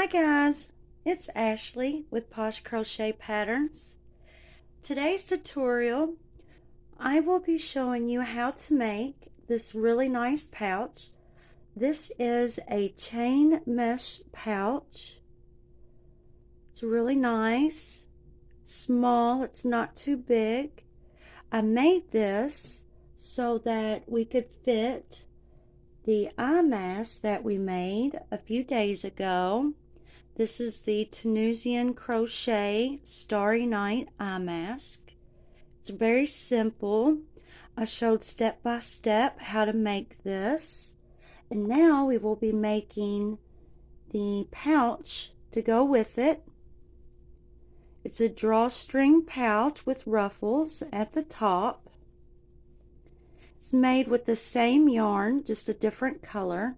Hi guys, it's Ashley with Posh Crochet Patterns. Today's tutorial, I will be showing you how to make this really nice pouch. This is a chain mesh pouch. It's really nice, small, it's not too big. I made this so that we could fit the eye mask that we made a few days ago. This is the Tunisian Crochet Starry Night eye mask. It's very simple. I showed step by step how to make this. And now we will be making the pouch to go with it. It's a drawstring pouch with ruffles at the top. It's made with the same yarn, just a different color.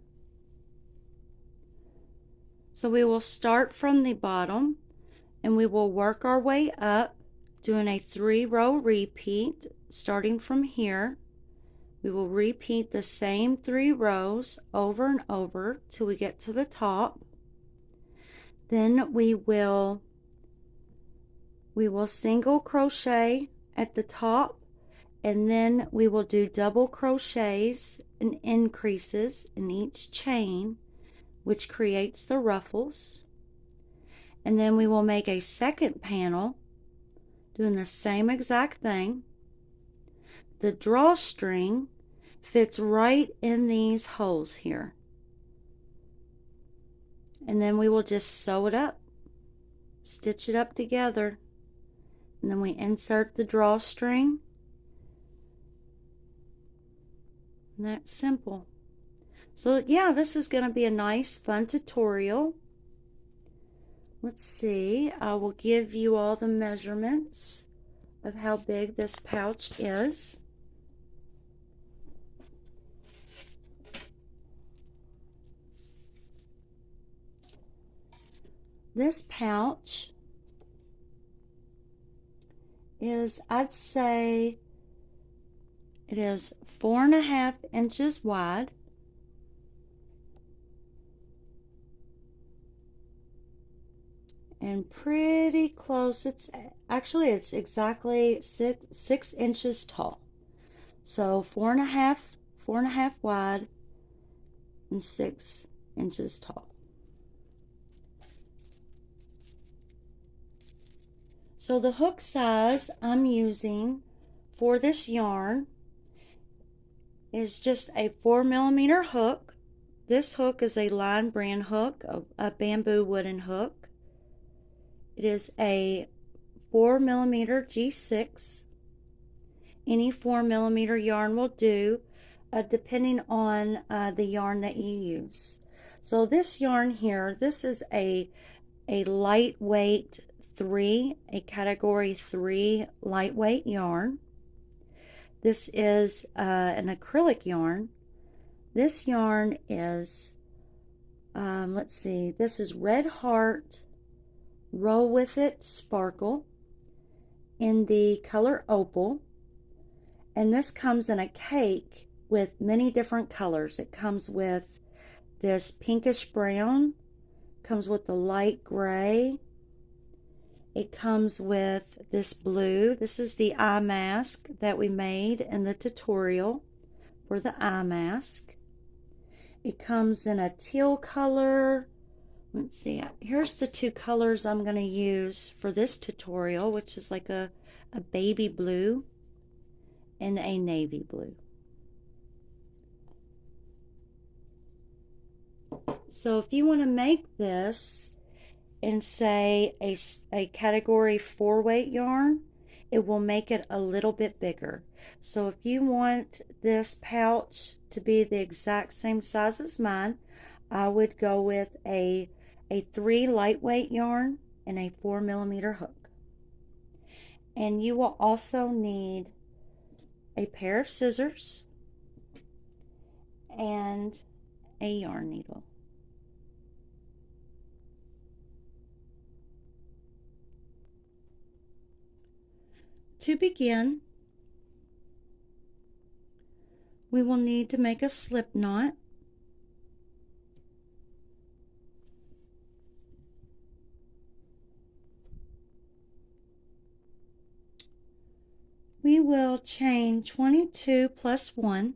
So we will start from the bottom and we will work our way up doing a 3-row repeat starting from here. We will repeat the same 3 rows over and over till we get to the top. Then we will single crochet at the top, and then we will do double crochets and increases in each chain, which creates the ruffles. And then we will make a second panel doing the same exact thing. The drawstring fits right in these holes here, and then we will just sew it up, stitch it up together, and then we insert the drawstring, and that's simple. So yeah, this is going to be a nice fun tutorial. Let's see, I will give you all the measurements of how big this pouch is. This pouch is, I'd say, it is 4.5 inches wide. And pretty close, it's exactly six inches tall. So 4.5 wide and 6 inches tall. So the hook size I'm using for this yarn is just a 4mm hook. This hook is a Line brand hook, a bamboo wooden hook. It is a 4mm G6. Any 4mm yarn will do, depending on the yarn that you use. So this yarn here, this is a lightweight 3, a category 3 lightweight yarn. This is an acrylic yarn. This yarn is, let's see, this is RedHeart Roll With It Sparkle in the color Opal. And this comes in a cake with many different colors. It comes with this pinkish brown, comes with the light gray. It comes with this blue. This is the eye mask that we made in the tutorial for the eye mask. It comes in a teal color. Let's see, here's the 2 colors I'm going to use for this tutorial, which is like a baby blue and a navy blue. So if you want to make this in, say, a category 4 weight yarn, it will make it a little bit bigger. So if you want this pouch to be the exact same size as mine, I would go with a 3 lightweight yarn and a 4mm hook. And you will also need a pair of scissors and a yarn needle. To begin, we will need to make a slip knot. we will chain 22 plus 1.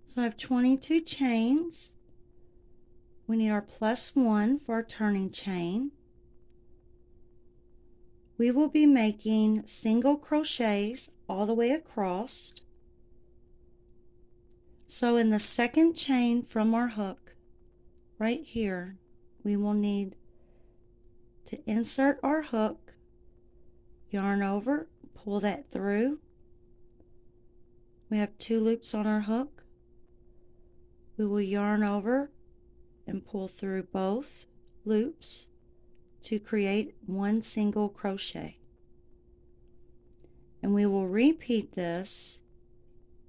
So I have 22 chains. We need our plus 1 for our turning chain. We will be making single crochets all the way across. So in the second chain from our hook, right here, we will need to insert our hook, yarn over, pull that through. We have 2 loops on our hook. We will yarn over and pull through both loops to create one single crochet. And we will repeat this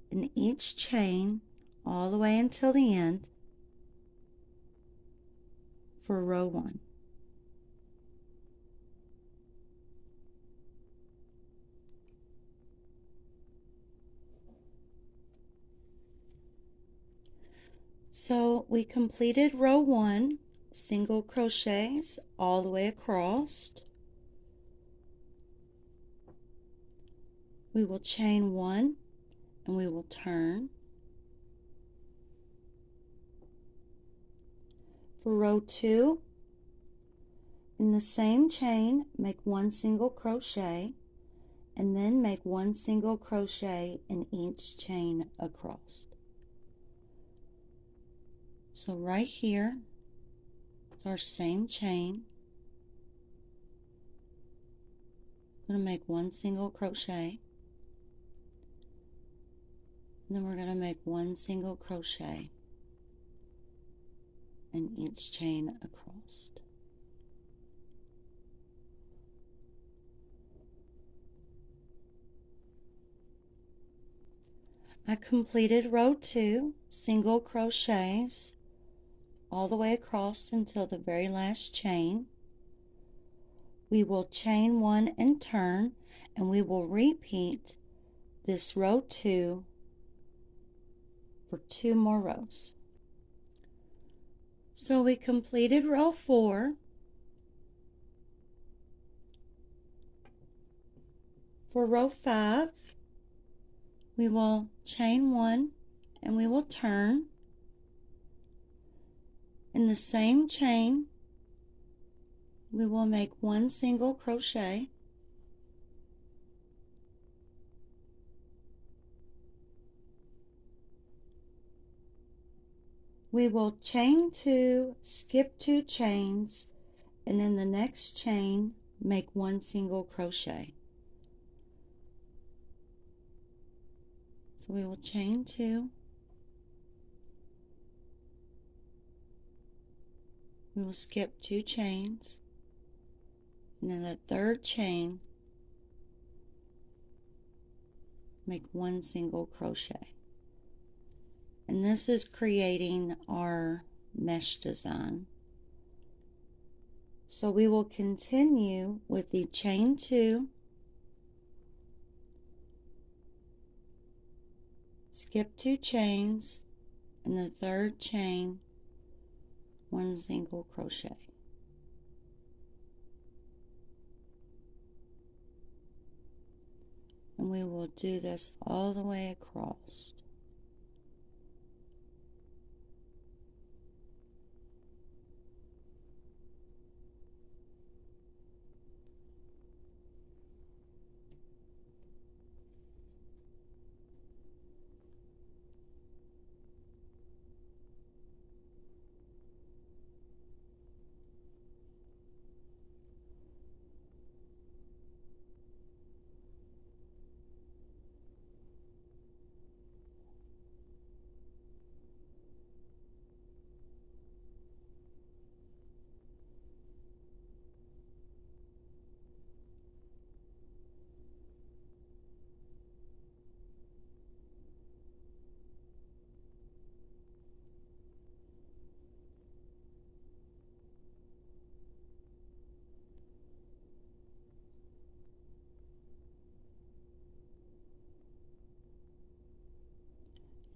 in each chain all the way until the end for row 1. So we completed row 1, single crochets all the way across. We will chain 1 and we will turn. For row 2, in the same chain, make 1 single crochet and then make 1 single crochet in each chain across. So right here, it's our same chain. I'm going to make 1 single crochet, and then we're going to make 1 single crochet in each chain across. I completed row 2, single crochets all the way across until the very last chain. We will chain 1 and turn, and we will repeat this row 2 for 2 more rows. So we completed row 4. For row 5, we will chain 1 and we will turn. In the same chain, we will make 1 single crochet. We will chain 2, skip 2 chains, and in the next chain make 1 single crochet. So we will chain 2, we will skip 2 chains, and in the third chain make 1 single crochet. And this is creating our mesh design. So we will continue with the chain 2, skip 2 chains, and the third chain 1 single crochet. And we will do this all the way across.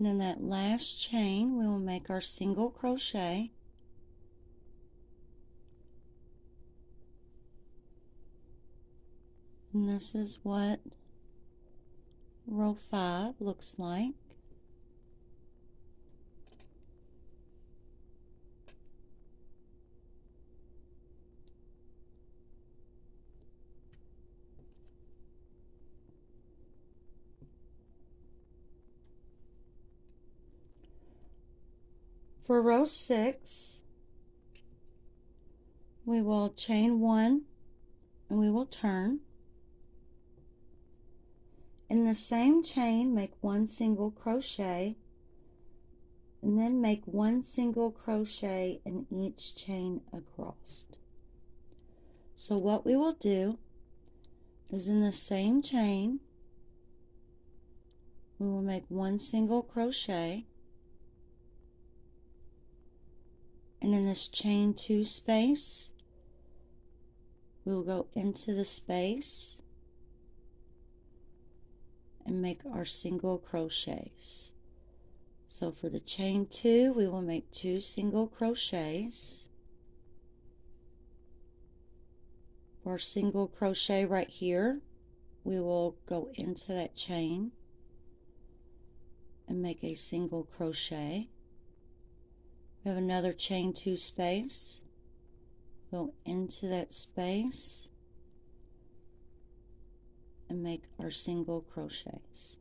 And in that last chain, we will make our single crochet. And this is what row 5 looks like. For row 6, we will chain 1 and we will turn. In the same chain, make 1 single crochet and then make 1 single crochet in each chain across. So what we will do is in the same chain, we will make 1 single crochet, and in this chain 2 space, we will go into the space and make our single crochets. So for the chain 2, we will make 2 single crochets. For our single crochet right here, we will go into that chain and make a single crochet. We have another chain 2 space, go into that space and make our single crochets.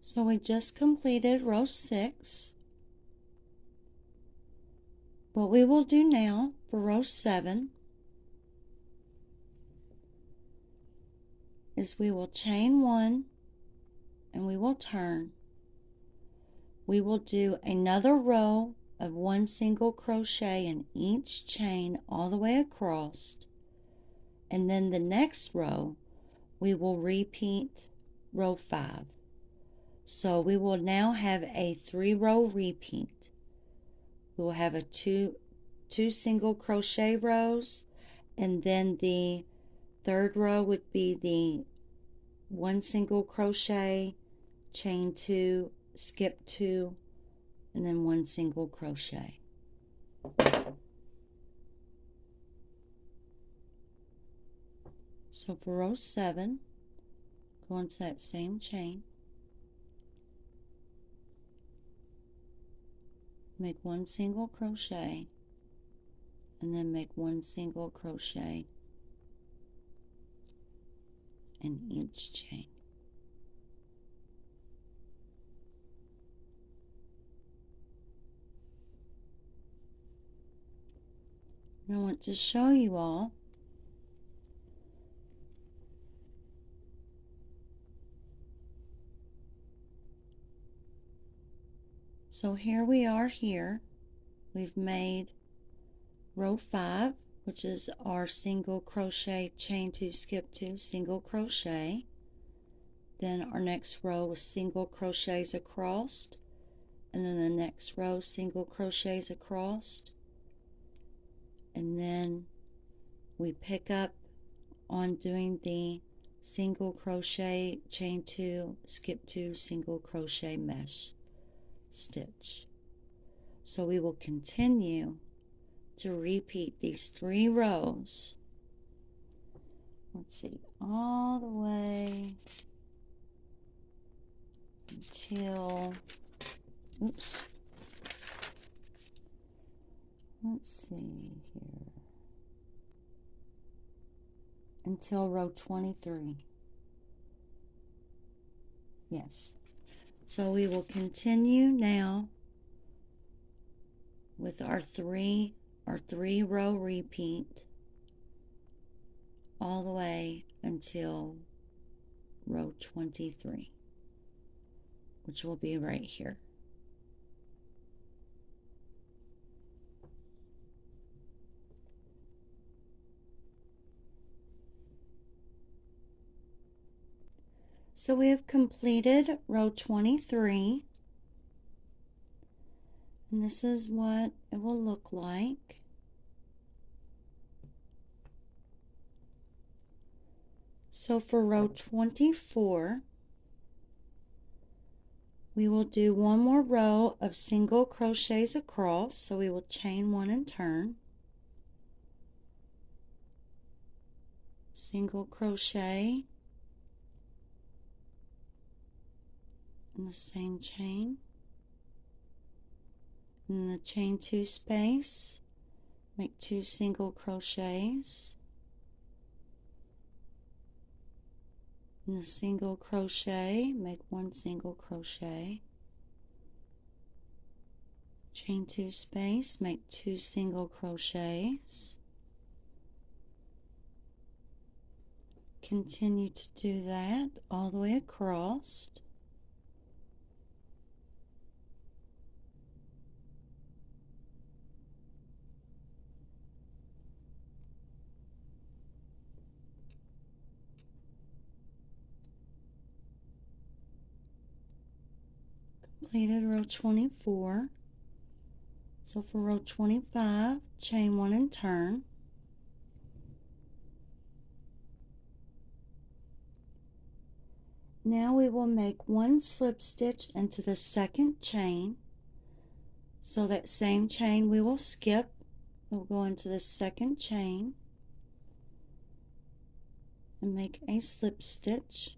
So we just completed row 6. What we will do now for row 7 is we will chain 1 and we will turn. We will do another row of 1 single crochet in each chain all the way across, and then the next row we will repeat row 5. So we will now have a 3-row repeat. We will have a two single crochet rows, and then the third row would be the 1 single crochet, chain 2, skip 2, and then 1 single crochet. So for row 7, go into that same chain, make 1 single crochet, and then make 1 single crochet in each chain. And I want to show you all so here we are here. We've made row 5, which is our single crochet, chain 2, skip 2, single crochet. Then our next row is single crochets across, and then the next row single crochets across, and then we pick up on doing the single crochet, chain 2, skip 2, single crochet mesh stitch. So we will continue to repeat these 3 rows, let's see, all the way until Oops. Let's see here. Until row 23. Yes. So we will continue now with our three row repeat all the way until row 23, which will be right here. So we have completed row 23, and this is what it will look like. So for row 24, we will do one more row of single crochets across. So we will chain one and turn, single crochet in the same chain, in the chain 2 space, make 2 single crochets, in the single crochet, make 1 single crochet, chain 2 space, make 2 single crochets, continue to do that all the way across. Completed row 24. So for row 25, chain 1 and turn. Now we will make 1 slip stitch into the second chain. So that same chain we will skip. We'll go into the second chain and make a slip stitch.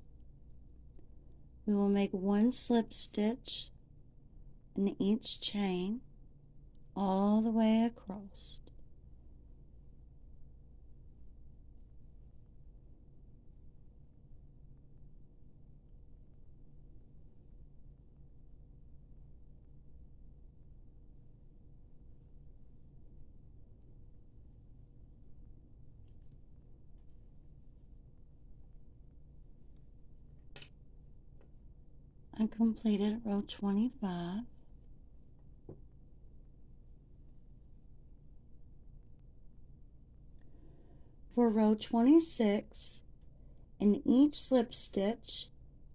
We will make 1 slip stitch in each chain all the way across. I completed row 25. For row 26, in each slip stitch,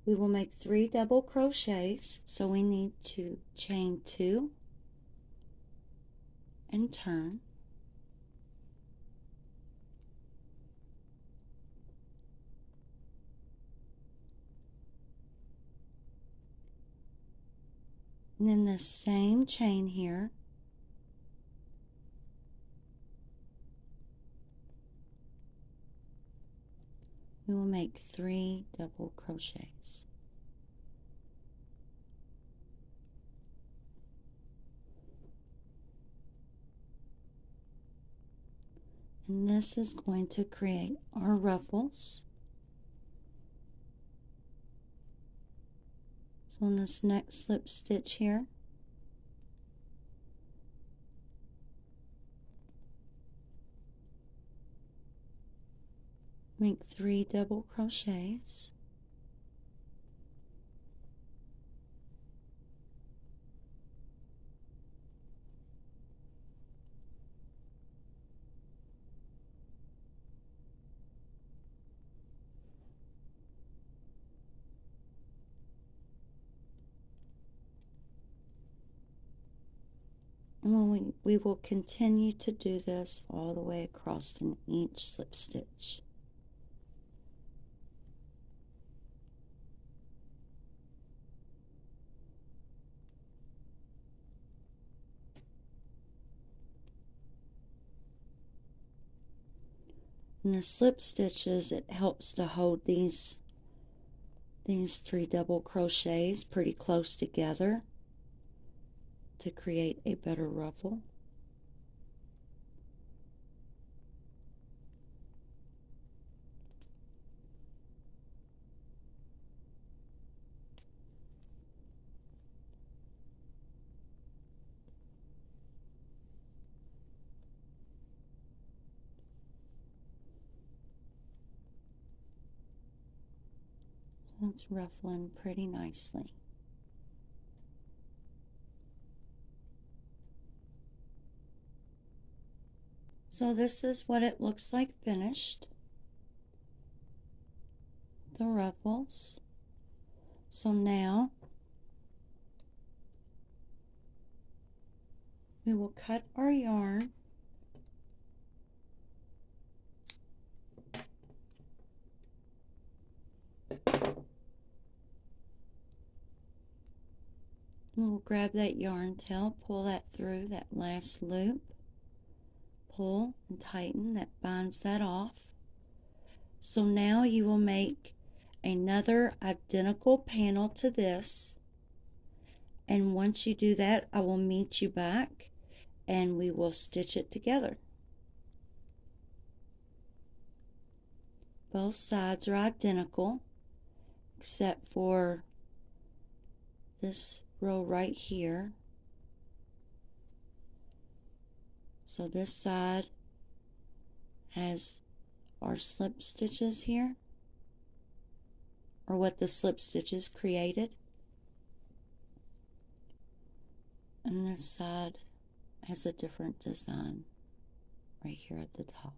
we will make 3 double crochets, so we need to chain 2 and turn. And in the same chain here, we will make 3 double crochets. And this is going to create our ruffles. So in this next slip stitch here, make 3 double crochets. And we will continue to do this all the way across in each slip stitch. And the slip stitches, it helps to hold these 3 double crochets pretty close together. to create a better ruffle. It's ruffling pretty nicely. So this is what it looks like finished. The ruffles. So now we will cut our yarn. We'll grab that yarn tail, pull that through that last loop, pull and tighten, that binds that off. So now you will make another identical panel to this, and once you do that, I will meet you back and we will stitch it together. Both sides are identical except for this row right here. So this side has our slip stitches here, or what the slip stitches created, and this side has a different design right here at the top.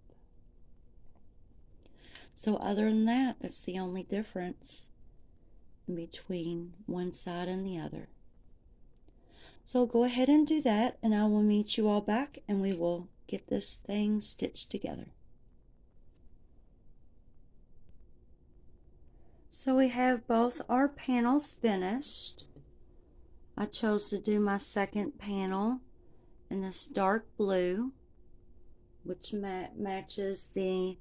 So other than that, that's the only difference in between one side and the other. So go ahead and do that, and I will meet you all back and we will get this thing stitched together. So we have both our panels finished. I chose to do my second panel in this dark blue, which matches the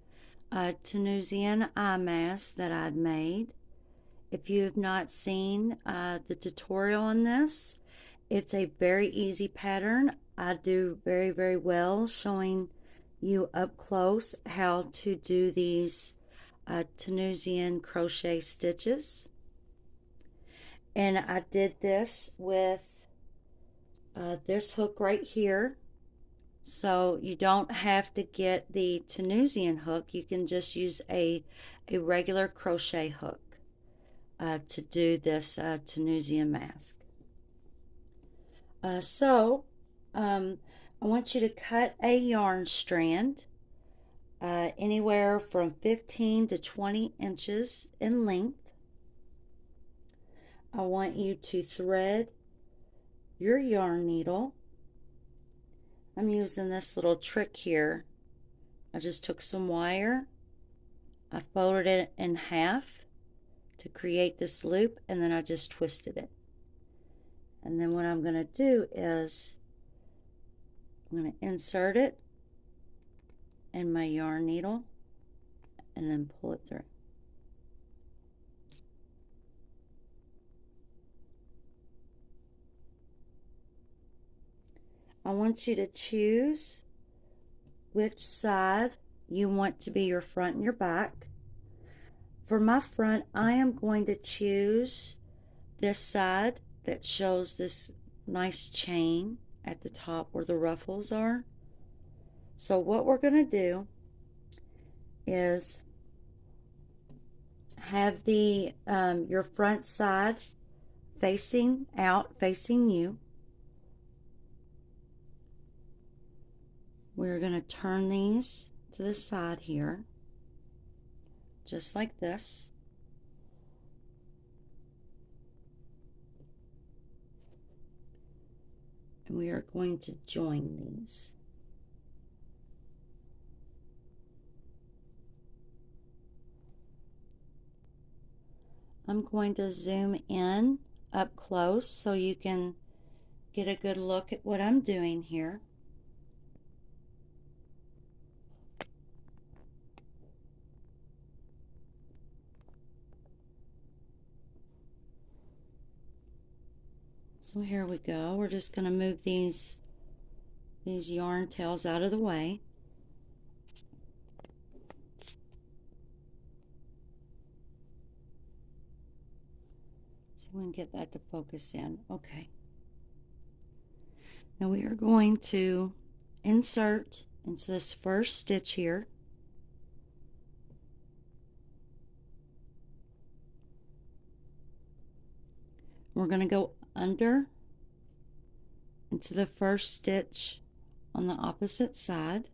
Tunisian eye mask that I'd made. If you have not seen the tutorial on this, it's a very easy pattern. I do very, very well showing you up close how to do these Tunisian crochet stitches. And I did this with this hook right here. So you don't have to get the Tunisian hook. You can just use a regular crochet hook to do this Tunisian mask. I want you to cut a yarn strand anywhere from 15 to 20 inches in length. I want you to thread your yarn needle. I'm using this little trick here. I just took some wire, I folded it in half to create this loop, and then I just twisted it. And then what I'm going to do is I'm going to insert it in my yarn needle and then pull it through. I want you to choose which side you want to be your front and your back. For my front, I am going to choose this side that shows this nice chain at the top where the ruffles are. So what we're going to do is have the your front side facing out, facing you. We're going to turn these to the side here, just like this. And we are going to join these. I'm going to zoom in up close so you can get a good look at what I'm doing here. So here we go. We're just going to move these yarn tails out of the way. See if we can get that to focus in. Okay. Now we are going to insert into this first stitch here. We're going to go under into the first stitch on the opposite side.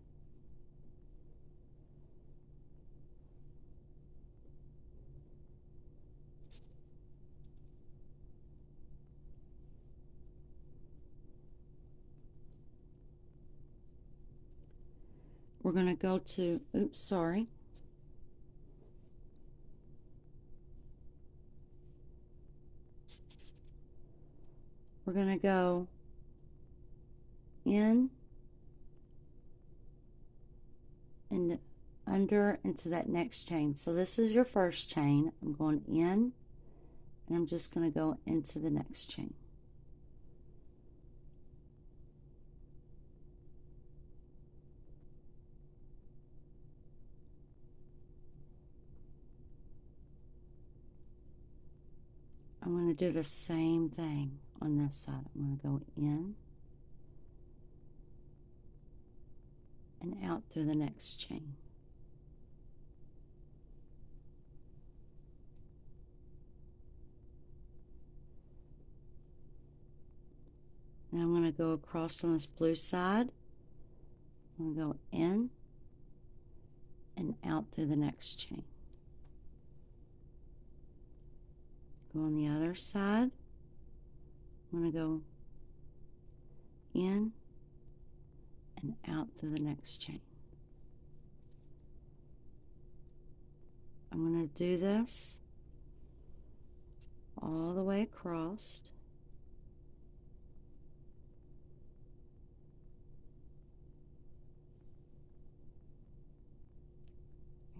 We're going to go to, oops, sorry. We're going to go in and under into that next chain. So this is your first chain. I'm going in and I'm just going to go into the next chain. I'm going to do the same thing on this side. I'm going to go in and out through the next chain. Now I'm going to go across on this blue side. I'm going to go in and out through the next chain. Go on the other side. I'm going to go in and out through the next chain. I'm going to do this all the way across.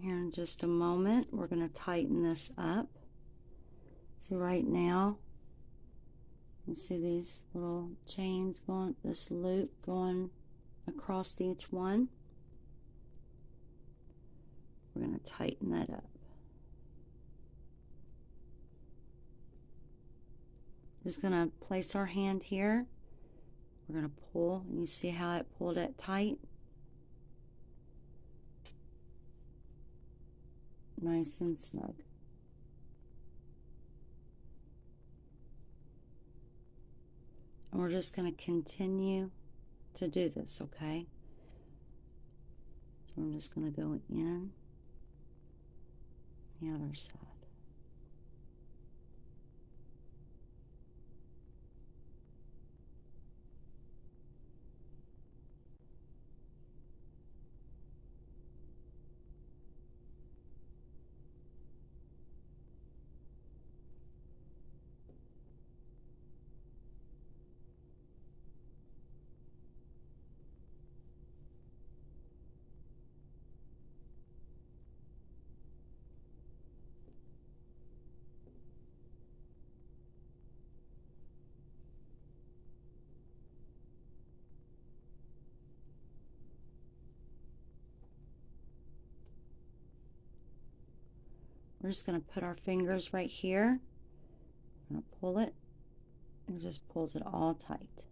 Here in just a moment, we're going to tighten this up. So right now, you see these little chains going, this loop going across each one. We're going to tighten that up. Just going to place our hand here. We're going to pull, and you see how it pulled it tight? Nice and snug. And we're just going to continue to do this, okay? So I'm just going to go in the other side. We're just going to put our fingers right here. I'm going to pull it, and it just pulls it all tight.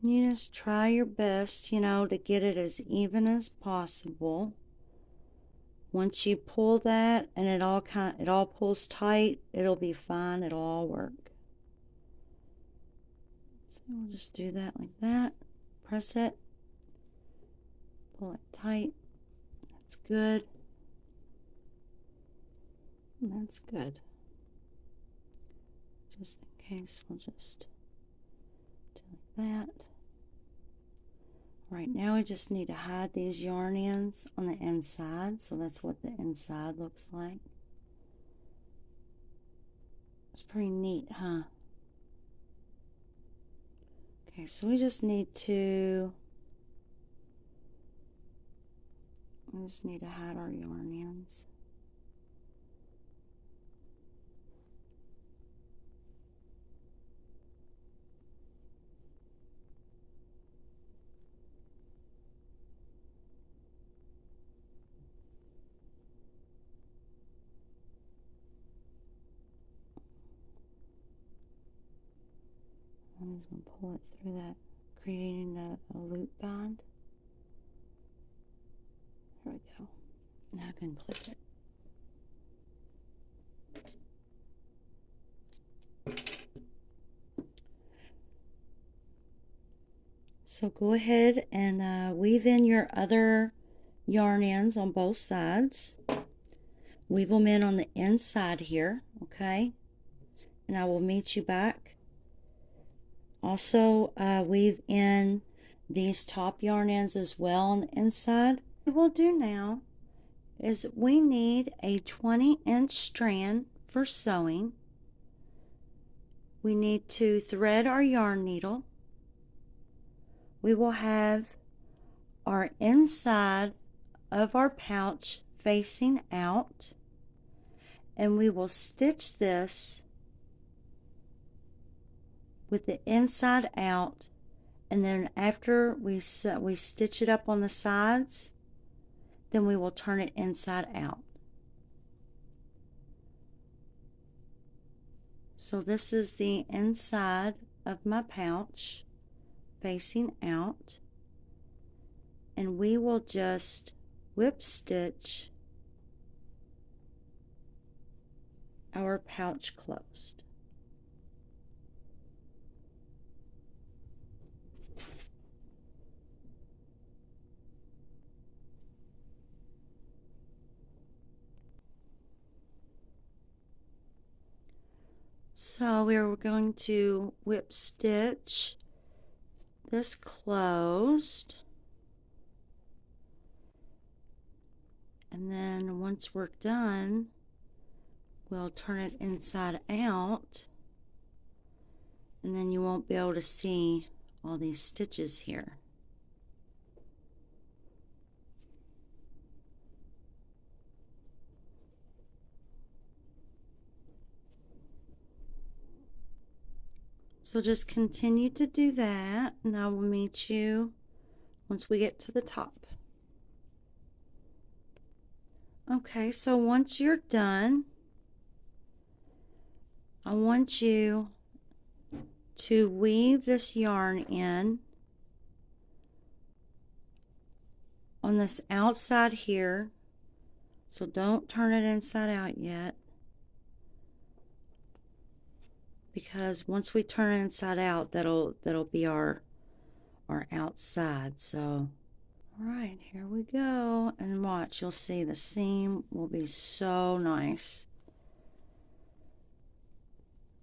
You just try your best, you know, to get it as even as possible. Once you pull that and it all pulls tight, it'll be fine. It'll all work. So we'll just do that like that. Press it. Pull it tight. That's good. And that's good. Just in case, we'll just do like that. Right now we just need to hide these yarn ends on the inside, so that's what the inside looks like. It's pretty neat, huh? Okay, so we just need to We just need to hide our yarn ends. I'm just going to pull it through that, creating a loop bind. There we go. Now I can clip it. So go ahead and weave in your other yarn ends on both sides. Weave them in on the inside here, okay? And I will meet you back. Also, weave in these top yarn ends as well on the inside. What we'll do now is we need a 20-inch strand for sewing. We need to thread our yarn needle. We will have our inside of our pouch facing out, and we will stitch this with the inside out, and then after we stitch it up on the sides, then we will turn it inside out. So this is the inside of my pouch facing out, and we will just whip stitch our pouch closed. So we're going to whip stitch this closed, and then once we're done, we'll turn it inside out, and then you won't be able to see all these stitches here. So just continue to do that, and I will meet you once we get to the top. Okay, so once you're done, I want you to weave this yarn in on this outside here. So don't turn it inside out yet, because once we turn it inside out, that'll be our outside. So all right, here we go, and watch, you'll see the seam will be so nice.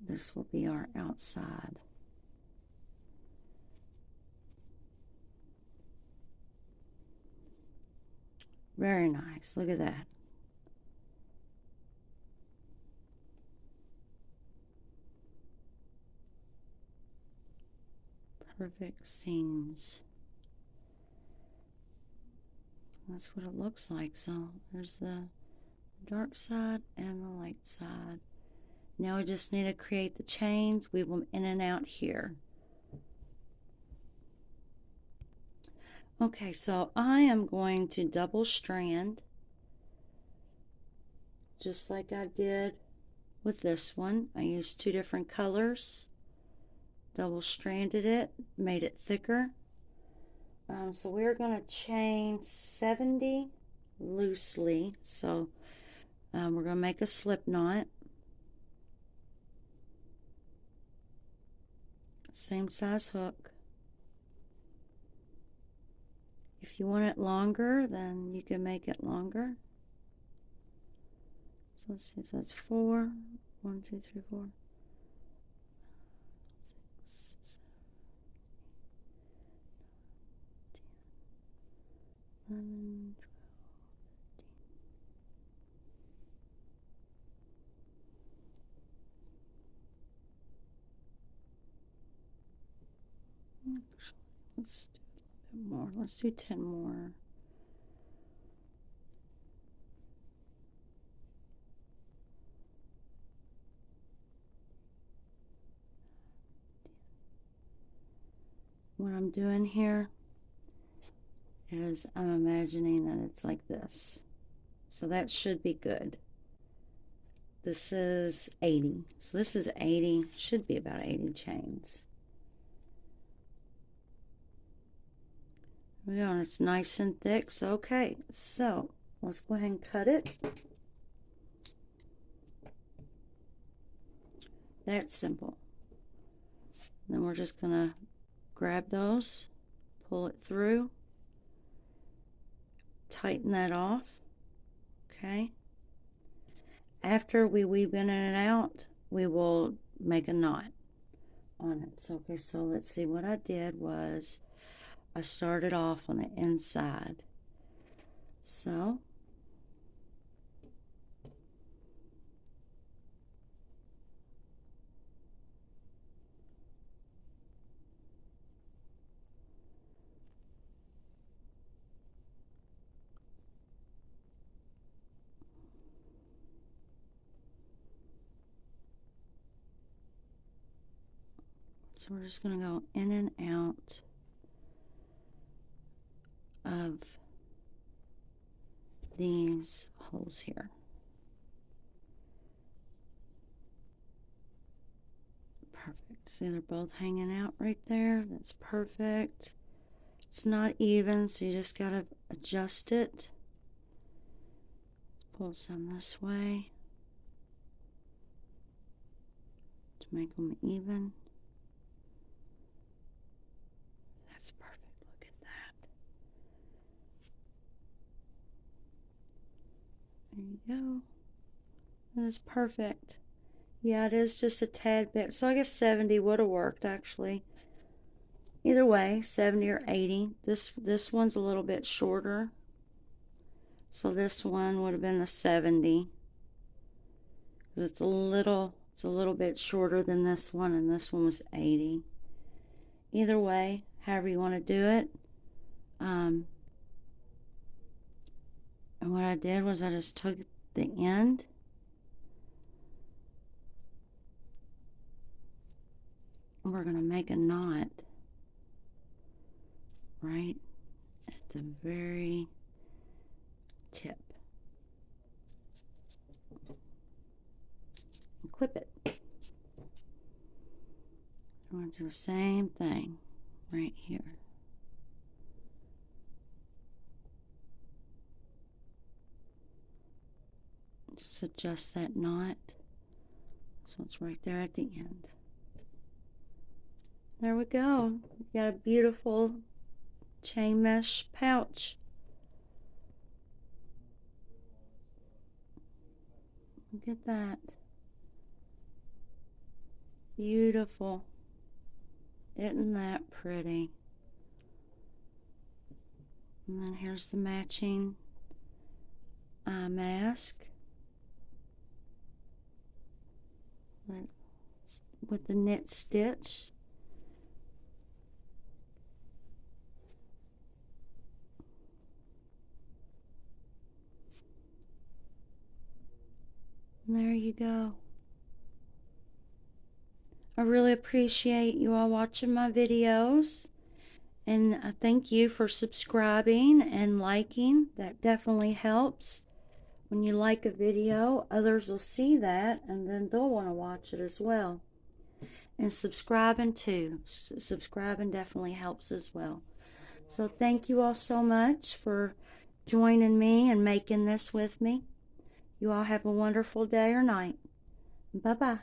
This will be our outside. Very nice. Look at that. Perfect seams. That's what it looks like. So there's the dark side and the light side. Now we just need to create the chains, weave them in and out here. Okay, so I am going to double strand, just like I did with this one. I used two different colors, double stranded it, made it thicker. So we're going to chain 70 loosely. So we're going to make a slip knot. Same size hook. If you want it longer, then you can make it longer. So let's see, so that's 4. 1, 2, 3, 4. 6, 7, 11, 12, 13. Let's do a little bit more. Let's do 10 more. what I'm doing here is I'm imagining that it's like this. So that should be good. This is 80. So this is 80, should be about 80 chains. There we go, and it's nice and thick. So okay, so let's go ahead and cut it. That's simple. Then we're just gonna grab those, pull it through, tighten that off. Okay. After we weave in and out, we will make a knot on it. So okay, so let's see, what I did was I started off on the inside. So we're just going to go in and out of these holes here. Perfect. See, they're both hanging out right there. That's perfect. It's not even, so you just got to adjust it. Let's pull some this way to make them even. That's perfect. Look at that. There you go. That is perfect. Yeah, it is just a tad bit. So I guess 70 would have worked actually. Either way, 70 or 80. This one's a little bit shorter. So this one would have been the 70. Because it's a little bit shorter than this one, and this one was 80. Either way, however you want to do it. And what I did was I just took the end and we're going to make a knot right at the very tip. And clip it. We're going to do the same thing right here. Just adjust that knot so it's right there at the end. There we go. We've got a beautiful chain mesh pouch. Look at that. Beautiful. Isn't that pretty? And then here's the matching eye mask with the knit stitch. And there you go. I really appreciate you all watching my videos, and I thank you for subscribing and liking. That definitely helps. When you like a video, others will see that and then they'll want to watch it as well. And subscribing too. Subscribing definitely helps as well. So thank you all so much for joining me and making this with me. You all have a wonderful day or night. Bye-bye.